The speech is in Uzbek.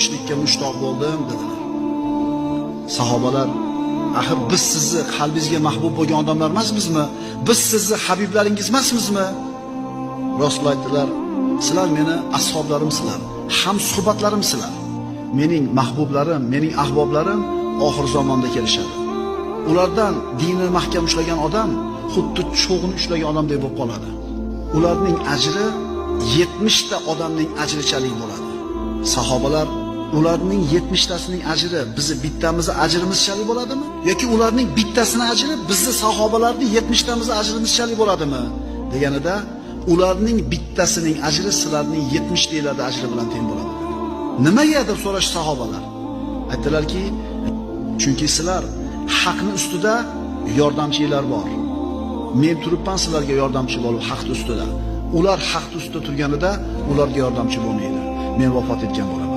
bo'lishlikka mushtoq bo'ldim dedilar. Sahobalar, axir biz sizni qalbingizga mahbub bo'lgan odamlar emasmizmi? Biz sizni habiblaringiz emasmizmi? Rostla aytdilar, sizlar meni ashoblarimsizlar, ham suhbatlarimsizlar. Mening mahbublarim, mening ahboblarim oxir zamonda kelishadi. Ulardan dinni mahkam ushlagan odam xuddi cho'g'ni ushlagan odamdek bo'lib qoladi. Ularning ajri 70 ta odamning ajrichalik bo'ladi. Sahobalar, ularning 70 tasining ajri bizni bittamizni ajrimizchalik bo'ladimi? Yoki ularning bittasining ajri bizni sahobalarning 70 tamizni ajrimizchalik bo'ladimi? Deganida, ularning bittasining ajri sizlarning 70 talarda ajri bilan teng bo'ladi. Nimaga deb so'rash sahobalar. Aytdilarki, chunki sizlar haqning ustida yordamchilar bor. Men turibman sizlarga yordamchi bo'lib haqning ustida. Ular haqning ustida turganida ularga yordamchi bo'lmaydi. Men vafot etgan bo'laman.